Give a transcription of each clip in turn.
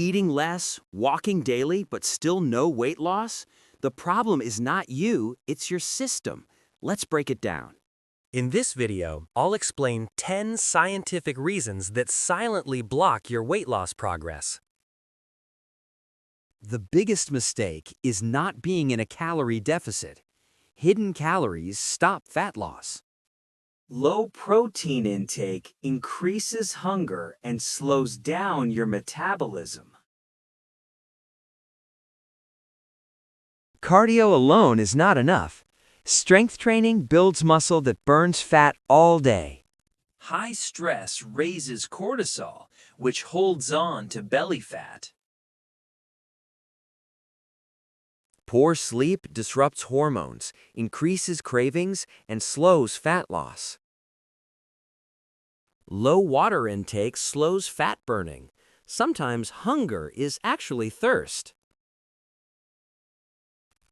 Eating less, walking daily, but still no weight loss? The problem is not you, it's your system. Let's break it down. In this video, I'll explain 10 scientific reasons that silently block your weight loss progress. The biggest mistake is not being in a calorie deficit. Hidden calories stop fat loss. Low protein intake increases hunger and slows down your metabolism. Cardio alone is not enough. Strength training builds muscle that burns fat all day. High stress raises cortisol, which holds on to belly fat. Poor sleep disrupts hormones, increases cravings, and slows fat loss. Low water intake slows fat burning. Sometimes hunger is actually thirst.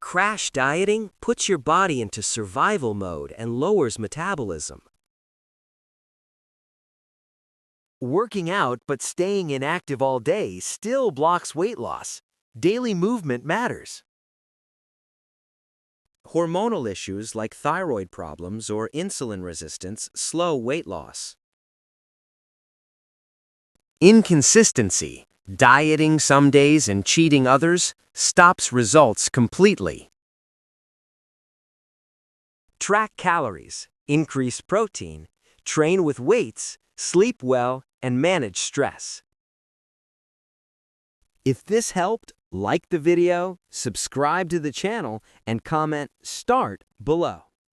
Crash dieting puts your body into survival mode and lowers metabolism. Working out but staying inactive all day still blocks weight loss. Daily movement matters. Hormonal issues like thyroid problems or insulin resistance slow weight loss. Inconsistency, dieting some days and cheating others, stops results completely. Track calories, increase protein, train with weights, sleep well, and manage stress. If this helped, like the video, subscribe to the channel, and comment "Start" below.